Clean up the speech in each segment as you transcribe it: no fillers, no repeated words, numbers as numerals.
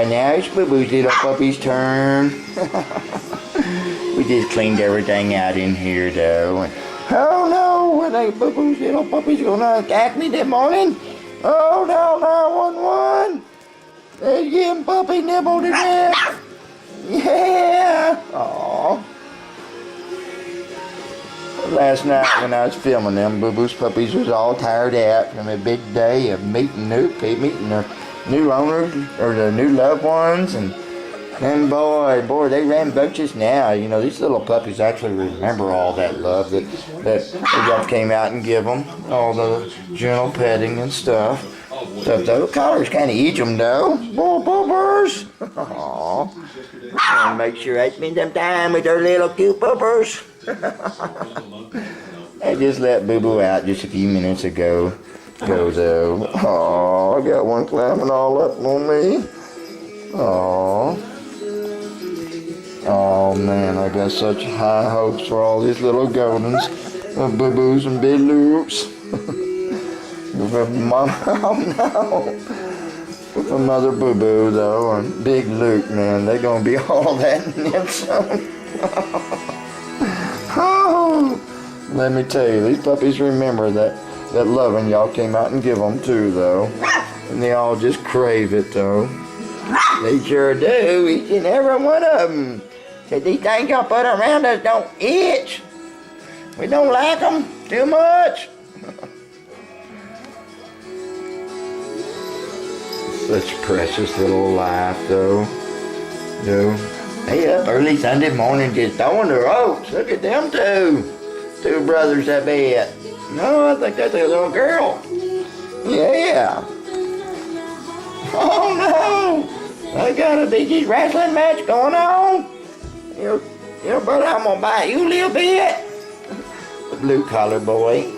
Now it's Boo Boo's little puppy's turn. We just cleaned everything out in here though. Oh no, what ain't Boo Boo's little puppy's gonna attack me this morning? Oh no, 911! They're getting puppy nibbled to death! Yeah! Aww. Last night when I was filming them, Boo Boo's puppies was all tired out from a big day of meeting their new owners or their new loved ones, and boy, they rambunctious now. You know, these little puppies actually remember all that love that y'all came out and give them, all the gentle petting and stuff. The collars kind of eat them though. Boy, puppers. Aww. And make sure I spend some time with their little cute puppers. I just let Boo Boo out just a few minutes ago. Though. Aww, I got one climbing all up on me. Aww. Oh man, I got such high hopes for all these little goldens, Boo Boos and Big Loops. Mom, oh no. With my mother Boo Boo though, and Big Luke, man, they're gonna be all that and then some. Oh, let me tell you, these puppies remember that loving y'all came out and give them too though, and they all just crave it though. They sure do, each and every one of them. Said these things y'all put around us don't itch. We don't like them too much. Such precious little life though. Hey, up early Sunday morning just throwing their oats. Look at them two brothers I bet. No, I think that's a little girl. Yeah. Oh no! I got a big wrestling match going on. Your brother, I'm gonna bite you a little bit. The blue collar boy.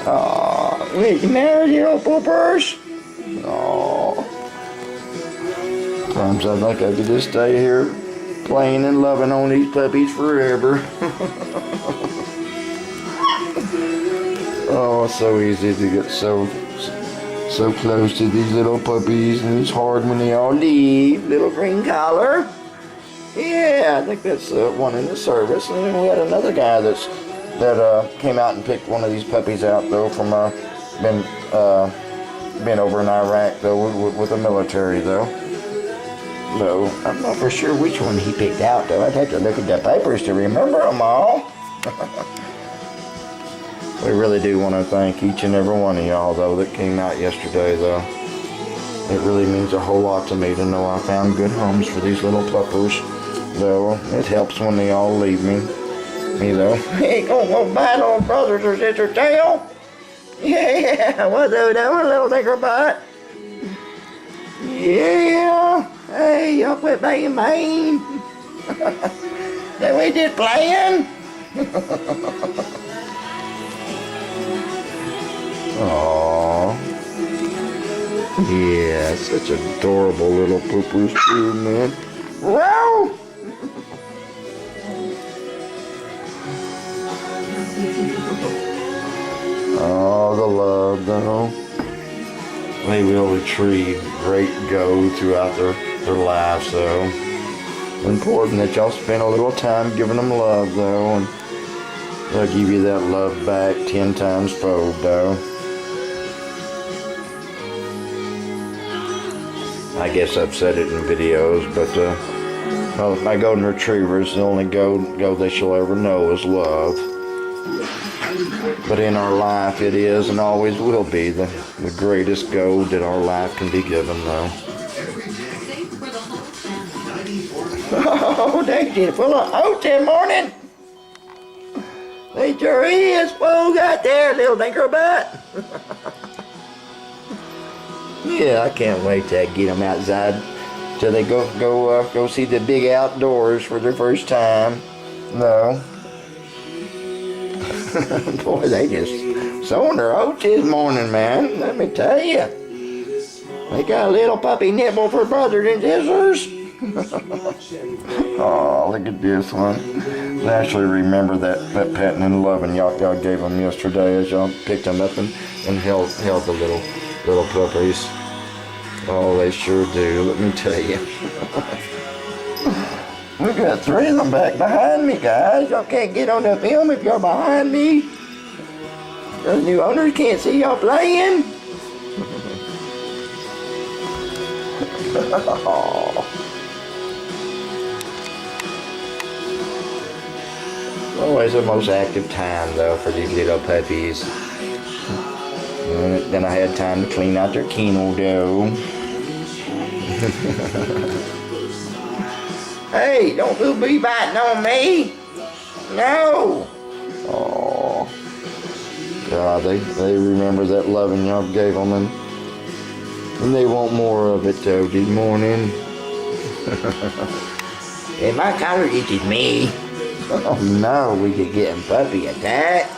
Aw, listen there, you little poopers. Aw. Sometimes I think I could just stay here playing and loving on these puppies forever. Oh, it's so easy to get so close to these little puppies, and it's hard when they all leave. Little green collar. Yeah, I think that's one in the service. And then we had another guy that came out and picked one of these puppies out though from been over in Iraq though with the military though. No, I'm not for sure which one he picked out though. I'd have to look at the papers to remember them all. We really do want to thank each and every one of y'all though that came out yesterday though. It really means a whole lot to me to know I found good homes for these little puppers though. It helps when they all leave me though. Hey, go bite little brothers or sister's tail. Yeah, what's that one little tinkerbutt? Yeah. Hey, y'all quit being mean. That we just playing. Aww. Yeah, such adorable little poopers too, man. Wow! Oh, the love, though. They will retrieve great go throughout their lives, though. Important that y'all spend a little time giving them love, though, and they'll give you that love back 10 times fold, though. I guess I've said it in videos, but my golden retrievers, the only gold they shall ever know is love. But in our life, it is and always will be the greatest gold that our life can be given, though. Oh, they just full of oats this morning. They sure is. Whoa, got there, little tinkerbutt. Yeah, I can't wait to get them outside till they go see the big outdoors for their first time. No. Boy, they just sowing their oats this morning, man. Let me tell you. They got a little puppy nibble for brothers and sisters. Oh, look at this one. I actually remember that petting and loving y'all gave them yesterday as y'all picked them up and held the little puppies. Oh, they sure do, let me tell you. We got 3 of them back behind me, guys. Y'all can't get on the film if you're behind me. The new owners can't see y'all playing. Always the most active time, though, for these little puppies. Then I had time to clean out their kennel, though. Hey, don't be biting on me. No. Oh, God, they remember that loving y'all gave them, and they want more of it, though, this morning. If my collar itches me. Oh, no, we could get a puppy attack.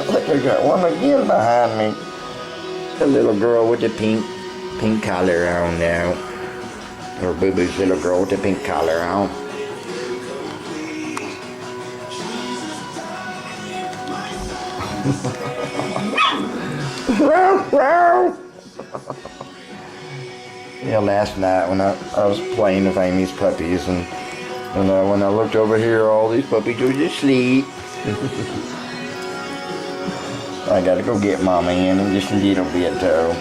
Look, I got one again behind me. The little girl with the pink collar on now. Or Boo Boo's little girl with the pink collar on. Yeah, last night when I was playing with Amy's puppies, and when I looked over here, all these puppies were just asleep. I gotta go get Mama in just a little bit, though.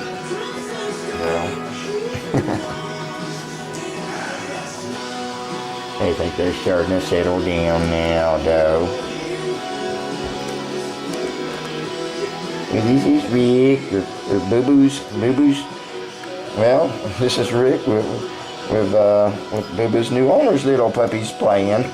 I think they're starting to settle down now, though. And this is Rick, or Boo Boo's. Well, this is Rick with Boo Boo's new owner's little puppies playing.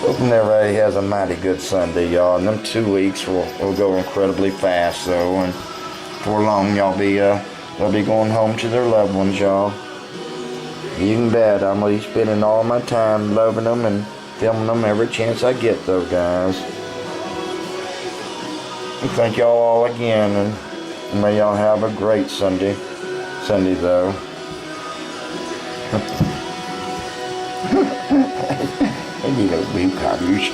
Hoping everybody has a mighty good Sunday, y'all. And them 2 weeks will go incredibly fast, though. And before long, they'll be going home to their loved ones, y'all. You can bet I'm gonna be spending all my time loving them and filming them every chance I get, though, guys. And thank y'all all again, and may y'all have a great Sunday, though. Little blue cottage.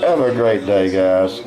Have a great day, guys.